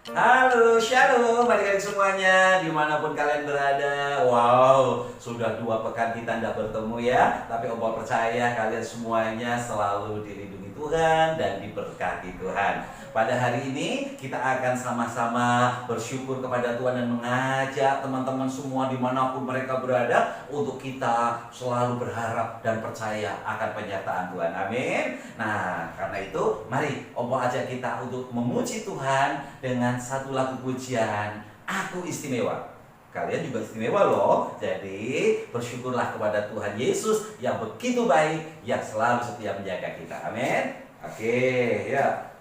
Halo, shalom adik-adik semuanya, dimanapun kalian berada. Wow, sudah 2 pekan kita tidak bertemu ya. Tapi Om Paul percaya kalian semuanya selalu dilindungi Tuhan dan diberkati Tuhan. Pada hari ini kita akan sama-sama bersyukur kepada Tuhan dan mengajak teman-teman semua dimanapun mereka berada untuk kita selalu berharap dan percaya akan penyertaan Tuhan. Amin. Nah, karena itu mari Om Paul ajak kita untuk memuji Tuhan dengan satu lagu pujian, Aku Istimewa. Kalian juga istimewa loh. Jadi bersyukurlah kepada Tuhan Yesus yang begitu baik, yang selalu setia menjaga kita. Amin. Oke, ya.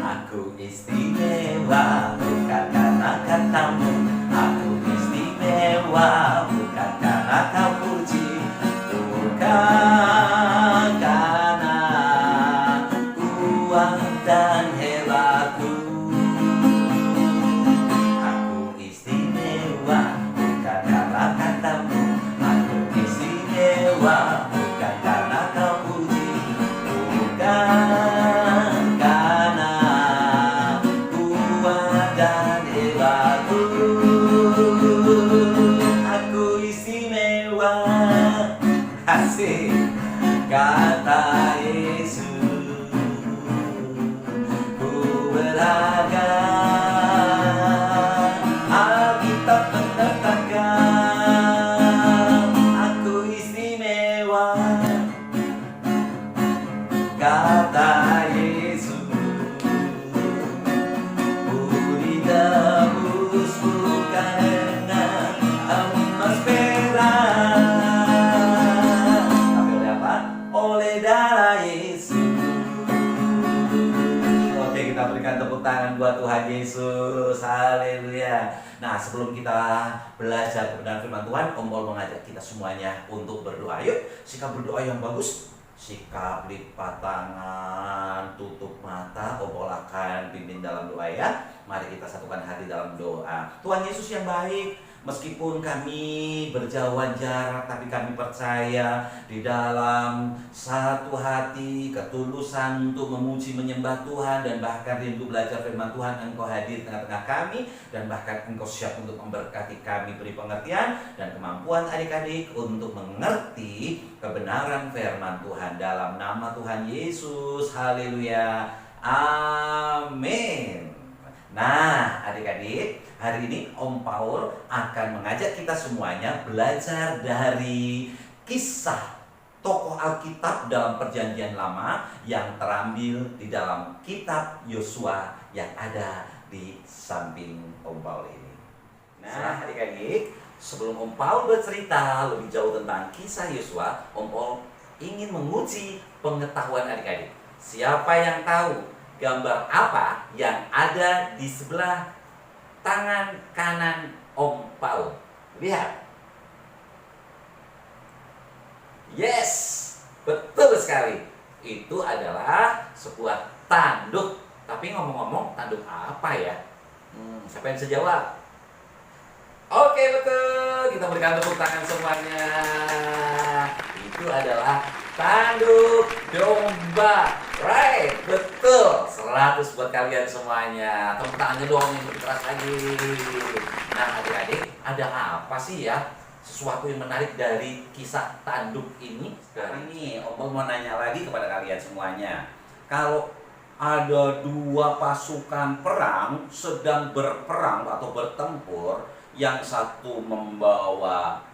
Aku istimewa bukan karena katamu, aku istimewa bukan karena kau puji, bukan karena uang dan hebatku. Aku istimewa bukan karena katamu, aku istimewa bukan karena kau puji, bukan karena kuat dan hebatku. Aku istimewa, asik, kata Yesus. Ku berharga, Alkitab menyatakan aku istimewa, kata Yesus. Ku ditebus bukan dengan emas perak, tapi oleh apa? Oleh darah Yesus. Oke, kita berikan tepuk tangan buat Tuhan Yesus. Haleluya. Nah, sebelum kita belajar kebenaran firman Tuhan, Om Paul mengajak kita semuanya untuk berdoa. Yuk, sikap berdoa yang bagus. Sikap lipat tangan, tutup mata. Om Paul akan pimpin dalam doa ya. Mari kita satukan hati dalam doa. Tuhan Yesus yang baik, meskipun kami berjauhan jarak, tapi kami percaya di dalam satu hati, ketulusan untuk memuji menyembah Tuhan, dan bahkan rindu belajar firman Tuhan. Engkau hadir tengah-tengah kami, dan bahkan Engkau siap untuk memberkati kami, beri pengertian dan kemampuan adik-adik untuk mengerti kebenaran firman Tuhan dalam nama Tuhan Yesus. Haleluya. Amin. Nah, adik-adik, hari ini Om Paul akan mengajak kita semuanya belajar dari kisah tokoh Alkitab dalam Perjanjian Lama yang terambil di dalam kitab Yosua yang ada di samping Om Paul ini. Nah, adik-adik, sebelum Om Paul bercerita lebih jauh tentang kisah Yosua, Om Paul ingin menguji pengetahuan adik-adik. Siapa yang tahu gambar apa yang ada di sebelah tangan kanan Om Paul? Lihat. Yes, betul sekali. Itu adalah sebuah tanduk. Tapi ngomong-ngomong, tanduk apa ya? Siapa yang bisa jawab? Oke, betul. Kita berikan tepuk tangan semuanya. Itu adalah tanduk domba. Right, betul. 100 buat kalian semuanya. Tepuk tangannya dong yang lebih keras lagi. Nah, adik-adik, ada apa sih ya? Sesuatu yang menarik dari kisah tanduk ini? Sekarang ini Om mau nanya lagi kepada kalian semuanya. Kalau ada 2 pasukan perang sedang berperang atau bertempur, yang satu membawa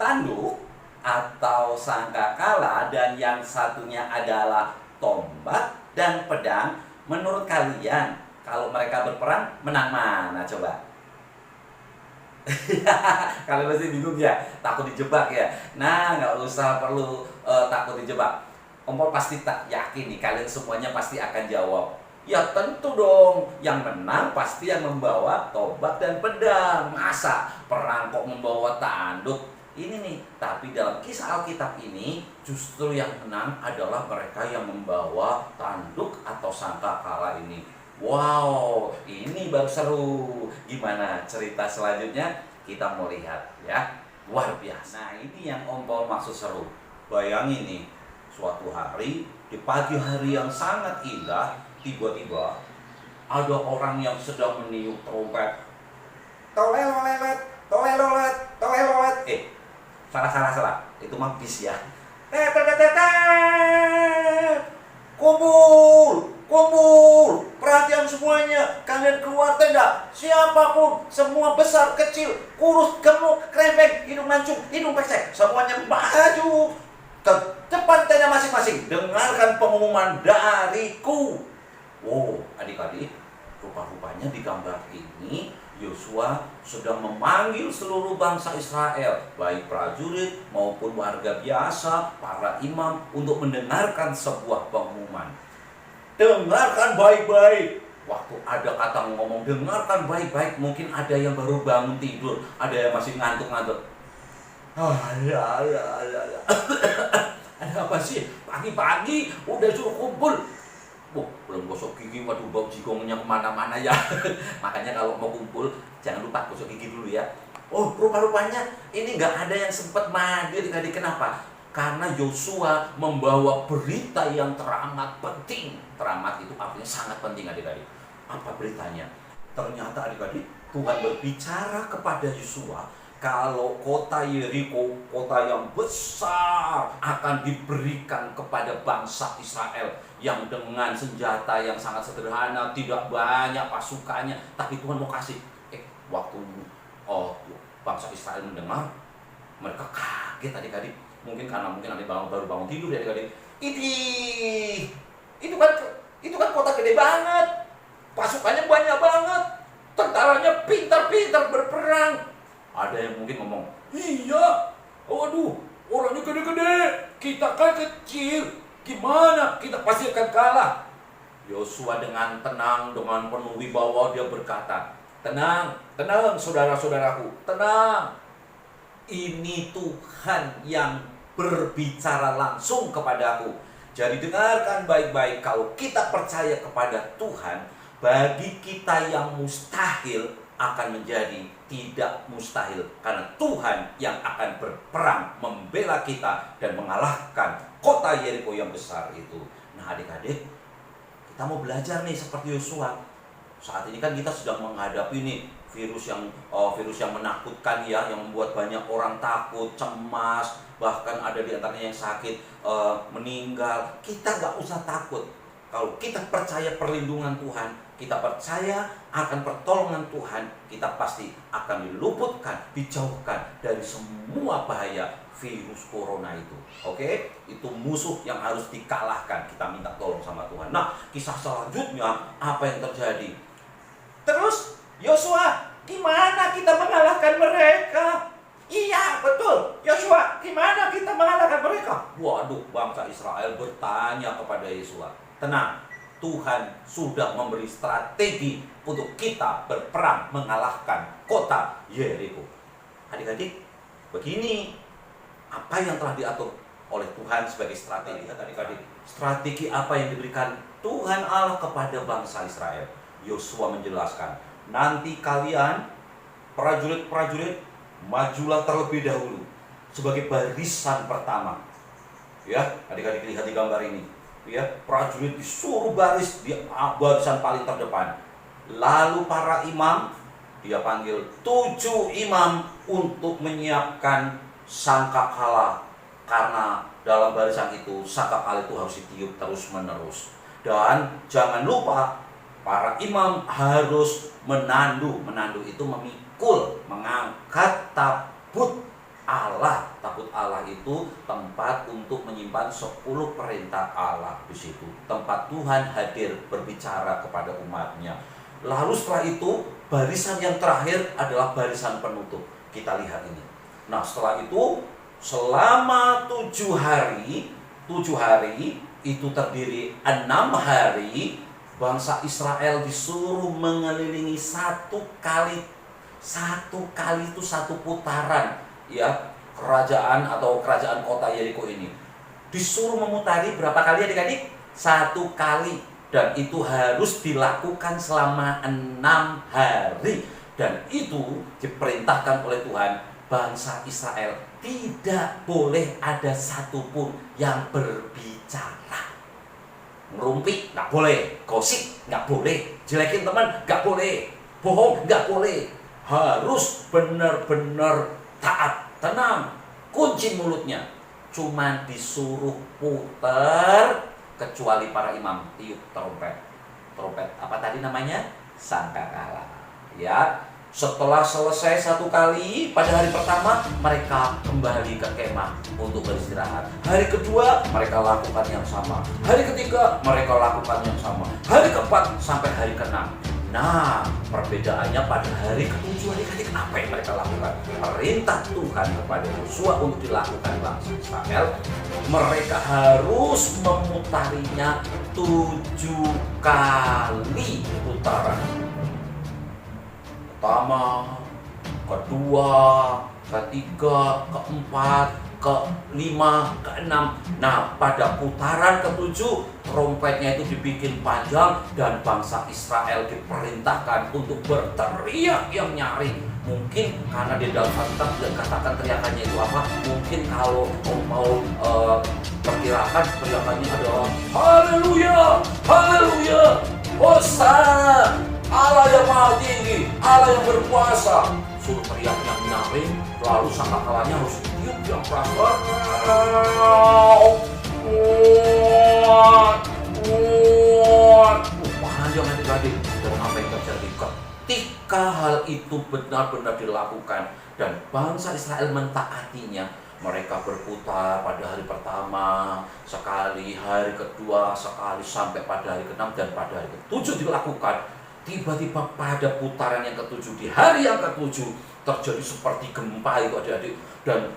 tanduk atau sangkakala dan yang satunya adalah tombak dan pedang, menurut kalian kalau mereka berperang menang mana coba? Kalian pasti bingung ya, takut dijebak ya. Nah, nggak usah perlu takut dijebak. Om Paul pasti tak yakin nih, kalian semuanya pasti akan jawab, ya tentu dong, yang menang pasti yang membawa tombak dan pedang. Masa perang kok membawa tanduk? Ini nih, tapi dalam kisah Alkitab ini justru yang menang adalah mereka yang membawa tanduk atau sangkakala ini. Wow, ini baru seru. Gimana cerita selanjutnya? Kita mau lihat ya. Luar biasa. Nah, ini yang Om Paul maksud seru. Bayangin nih, Suatu hari, di pagi hari yang sangat indah, tiba-tiba ada orang yang sedang meniup trompet. Tolelolet, tolelolet, tolelolet. Salah. Itu mah bis ya. Kumpul. Perhatian semuanya. Kalian keluar tenda. Siapapun, semua besar, kecil, kurus, gemuk, krempeng, hidung mancung, hidung pesek. Semuanya maju ke depan tenda masing-masing. Dengarkan pengumuman dariku. Adik-adik, rupa-rupanya di gambar ini Yosua sedang memanggil seluruh bangsa Israel, baik prajurit maupun warga biasa, para imam, untuk mendengarkan sebuah pengumuman. Dengarkan baik-baik. Waktu ada kata ngomong dengarkan baik-baik, mungkin ada yang baru bangun tidur, ada yang masih ngantuk-ngantuk. Ada apa sih? Pagi-pagi udah suruh kumpul. Belum gosok gigi, waduh bau jigongnya kemana-mana ya. Makanya kalau mau kumpul, jangan lupa gosok gigi dulu ya. Rupa-rupanya ini nggak ada yang sempat mandi adik-adik. Kenapa? Karena Yosua membawa berita yang teramat penting. Teramat itu artinya sangat penting adik-adik. Apa beritanya? Ternyata adik-adik, Tuhan berbicara kepada Yosua kalau kota Yeriko, kota yang besar, akan diberikan kepada bangsa Israel yang dengan senjata yang sangat sederhana, tidak banyak pasukannya, tapi Tuhan mau kasih. Waktu bangsa Israel mendengar, mereka kaget adik-adik. Mungkin karena ada baru bangun tidur ya adik-adik. Itu kan kota gede banget, pasukannya banyak banget, tentaranya pintar-pintar berperang. Ada yang mungkin ngomong, iya, waduh, orangnya gede-gede, kita kan kecil, gimana kita pasti akan kalah. Yosua dengan tenang, dengan penuh wibawa dia berkata, tenang saudara-saudaraku, tenang. Ini Tuhan yang berbicara langsung kepadaku. Jadi dengarkan baik-baik, kalau kita percaya kepada Tuhan, bagi kita yang mustahil akan menjadi tidak mustahil, karena Tuhan yang akan berperang membela kita dan mengalahkan kota Yeriko yang besar itu. Nah adik-adik, kita mau belajar nih seperti Yosua. Saat ini kan kita sedang menghadapi nih virus yang menakutkan ya, yang membuat banyak orang takut, cemas, bahkan ada di antaranya yang sakit, meninggal. Kita gak usah takut. Kalau kita percaya perlindungan Tuhan, kita percaya akan pertolongan Tuhan, kita pasti akan diluputkan, dijauhkan dari semua bahaya virus corona itu. Oke? Itu musuh yang harus dikalahkan. Kita minta tolong sama Tuhan. Nah, kisah selanjutnya apa yang terjadi? Terus Yosua, gimana kita mengalahkan mereka? Iya, betul. Yosua, gimana kita mengalahkan mereka? Waduh, bangsa Israel bertanya kepada Yosua. Tenang, Tuhan sudah memberi strategi untuk kita berperang mengalahkan kota Yeriko. Adik-adik, begini apa yang telah diatur oleh Tuhan sebagai strategi. Adik-adik, strategi apa yang diberikan Tuhan Allah kepada bangsa Israel? Yosua menjelaskan, nanti kalian prajurit-prajurit majulah terlebih dahulu sebagai barisan pertama. Ya, adik-adik lihat di gambar ini. Ya, prajurit disuruh baris di barisan paling terdepan. Lalu para imam, dia panggil 7 imam untuk menyiapkan sangkakala, karena dalam barisan itu sangkakala itu harus ditiup terus-menerus. Dan jangan lupa para imam harus menandu. Menandu itu memikul, mengangkat tabut Allah. Tabut Allah itu tempat untuk menyimpan 10 perintah Allah di situ. Tempat Tuhan hadir berbicara kepada umatnya. Lalu setelah itu barisan yang terakhir adalah barisan penutup. Kita lihat ini. Nah, setelah itu selama 7 hari itu terdiri 6 hari bangsa Israel disuruh mengelilingi satu kali itu satu putaran ya kerajaan kota Yeriko ini. Disuruh memutari berapa kali adik-adik? 1 kali, dan itu harus dilakukan selama 6 hari. Dan itu diperintahkan oleh Tuhan, bangsa Israel tidak boleh ada satupun yang berbicara cara. Ngerumpi nggak boleh, gosip nggak boleh, jelekin teman nggak boleh, bohong nggak boleh. Harus benar-benar taat, tenang, kunci mulutnya. Cuman disuruh puter, kecuali para imam tiup trompet. Trompet apa tadi namanya? Sangkakala. Ya, setelah selesai satu kali pada hari pertama, mereka kembali ke kemah untuk beristirahat. Hari kedua mereka lakukan yang sama. Hari ketiga mereka lakukan yang sama. Hari keempat sampai hari keenam. Nah, perbedaannya pada hari ketujuh, adik-adik, apa yang mereka lakukan? Perintah Tuhan kepada Yosua untuk dilakukan bangsa Israel, mereka harus memutarinya 7 kali putaran. Pertama, kedua, ketiga, keempat, kelima, keenam. Nah, pada putaran ketujuh, trompetnya itu dibikin panjang dan bangsa Israel diperintahkan untuk berteriak yang nyaring. Mungkin karena di dalam Alkitab katakan teriakannya itu apa? Mungkin kalau mau perkirakan teriakannya adalah Haleluya, Haleluya, Hosana, Allah yang maha tinggi, Allah yang berkuasa. Suruh teriak yang nyaring, lalu sangkakalanya harus ditiup yang keras. Panjang adik-adik. Dan apa yang terjadi ketika hal itu benar-benar dilakukan dan bangsa Israel mentaatinya, mereka berputar pada hari pertama sekali, hari kedua sekali, sampai pada hari ke-6 dan pada hari ke-7 dilakukan. Tiba-tiba pada putaran yang ke-7, di hari yang ke-7 terjadi seperti gempa itu adik-adik. Dan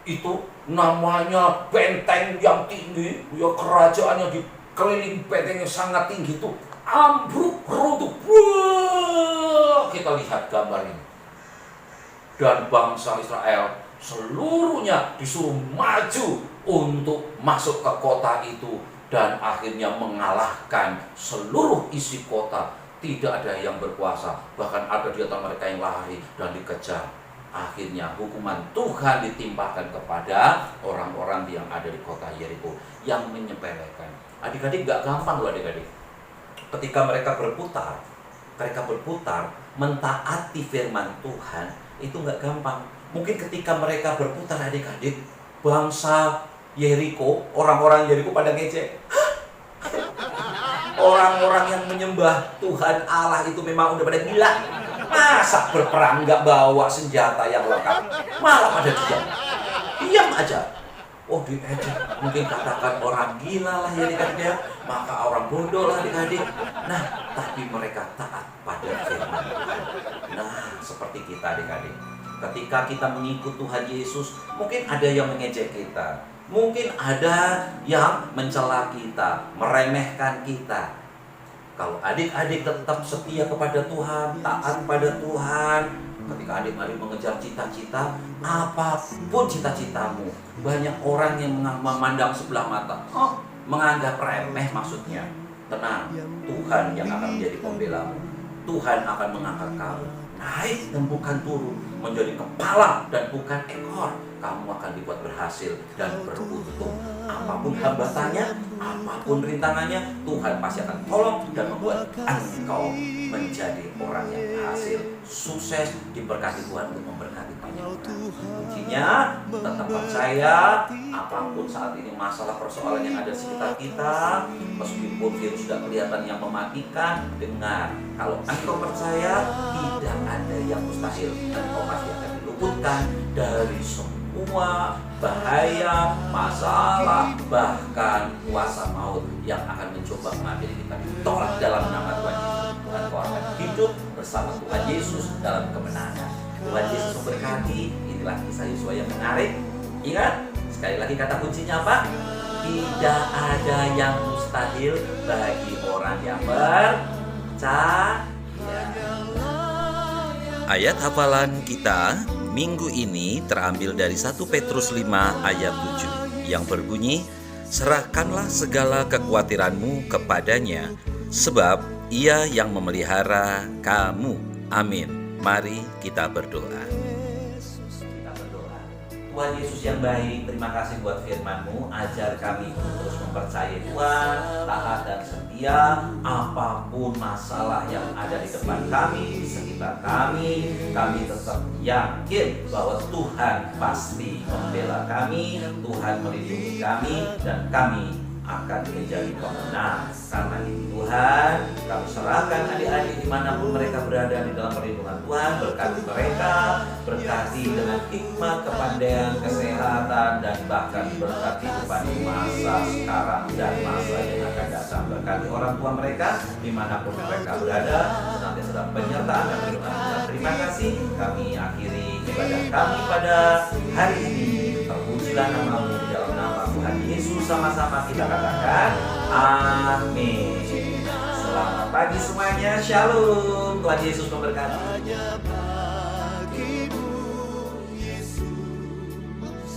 itu namanya benteng yang tinggi, ya kerajaan yang dikelilingi benteng yang sangat tinggi itu ambruk, runtuh. Wah, kita lihat gambar ini. Dan bangsa Israel seluruhnya disuruh maju untuk masuk ke kota itu dan akhirnya mengalahkan seluruh isi kota. Tidak ada yang berkuasa, bahkan ada di antara mereka yang lari dan dikejar. Akhirnya hukuman Tuhan ditimpakan kepada orang-orang yang ada di kota Yeriko yang menyepelekan. Adik-adik, gak gampang loh adik-adik. Ketika mereka berputar mentaati firman Tuhan, itu gak gampang. Mungkin ketika mereka berputar adik-adik, bangsa Yeriko, orang-orang Yeriko pada ngecek. Orang-orang yang menyembah Tuhan Allah itu memang udah pada gila. Masa berperang nggak bawa senjata yang lengkap, malah pada diam aja. Oh, diejek, mungkin katakan orang gila lah ya adik-adik ya, maka orang bodoh lah adik-adik. Nah, tapi mereka taat pada firman Tuhan. Nah, seperti kita adik-adik, ketika kita mengikut Tuhan Yesus, mungkin ada yang mengejek kita, mungkin ada yang mencela kita, meremehkan kita. Kalau adik-adik tetap setia kepada Tuhan, taat pada Tuhan, ketika adik-adik mengejar cita-cita, apapun cita-citamu, banyak orang yang memandang sebelah mata, menganggap remeh maksudnya. Tenang, Tuhan yang akan menjadi pembelamu. Tuhan akan mengangkat kamu naik dan bukan turun, menjadi kepala dan bukan ekor. Kamu akan dibuat berhasil dan beruntung. Apapun hambatannya, apapun rintangannya, Tuhan pasti akan tolong dan membuat engkau menjadi orang yang berhasil, sukses, diberkati Tuhan untuk memberkati banyak orang. Kuncinya tetap percaya, apapun saat ini masalah persoalan yang ada di sekitar kita, meskipun virus sudah kelihatan yang mematikan, dengar, kalau engkau percaya, tidak ada yang mustahil. Engkau pasti akan diluputkan dari semua bahaya, masalah, bahkan kuasa maut yang akan mencoba mengambil kita. Ditolak dalam nama Tuhan Yesus. Engkau akan hidup bersama Tuhan Yesus dalam kemenangan. Tuhan Yesus memberkati. Inilah kisah Yosua yang menarik. Ingat, sekali lagi kata kuncinya apa? Tidak ada yang mustahil bagi orang yang percaya. Ayat hafalan kita minggu ini terambil dari 1 Petrus 5 ayat 7 yang berbunyi, serahkanlah segala kekhawatiranmu kepadanya, sebab Ia yang memelihara kamu. Amin. Mari kita berdoa. Kita berdoa. Tuhan Yesus yang baik, terima kasih buat firman-Mu. Ajar kami untuk terus mempercayai Tuhan, taat dan setia apapun masalah yang ada di depan kami, di sekitar kami tetap yakin bahwa Tuhan pasti membela kami, Tuhan melindungi kami, dan kami akan menjadi pemenang. Karena itu Tuhan, kami serahkan adik-adik dimanapun mereka berada di dalam perlindungan Tuhan. Berkati mereka, berkati dengan hikmat, kepandaian, kesehatan, dan bahkan berkati kehidupan masa sekarang dan masa yang akan datang. Berkati orang tua mereka dimanapun mereka berada, senantiasa dalam penyertaan dan perlindungan Tuhan. Terima kasih. Kami akhiri ibadah kami pada hari ini. Terpujilah nama-Mu, di dalam nama Tuhan Yesus sama-sama kita katakan amin. Selamat pagi semuanya, shalom. Tuhan Yesus memberkati.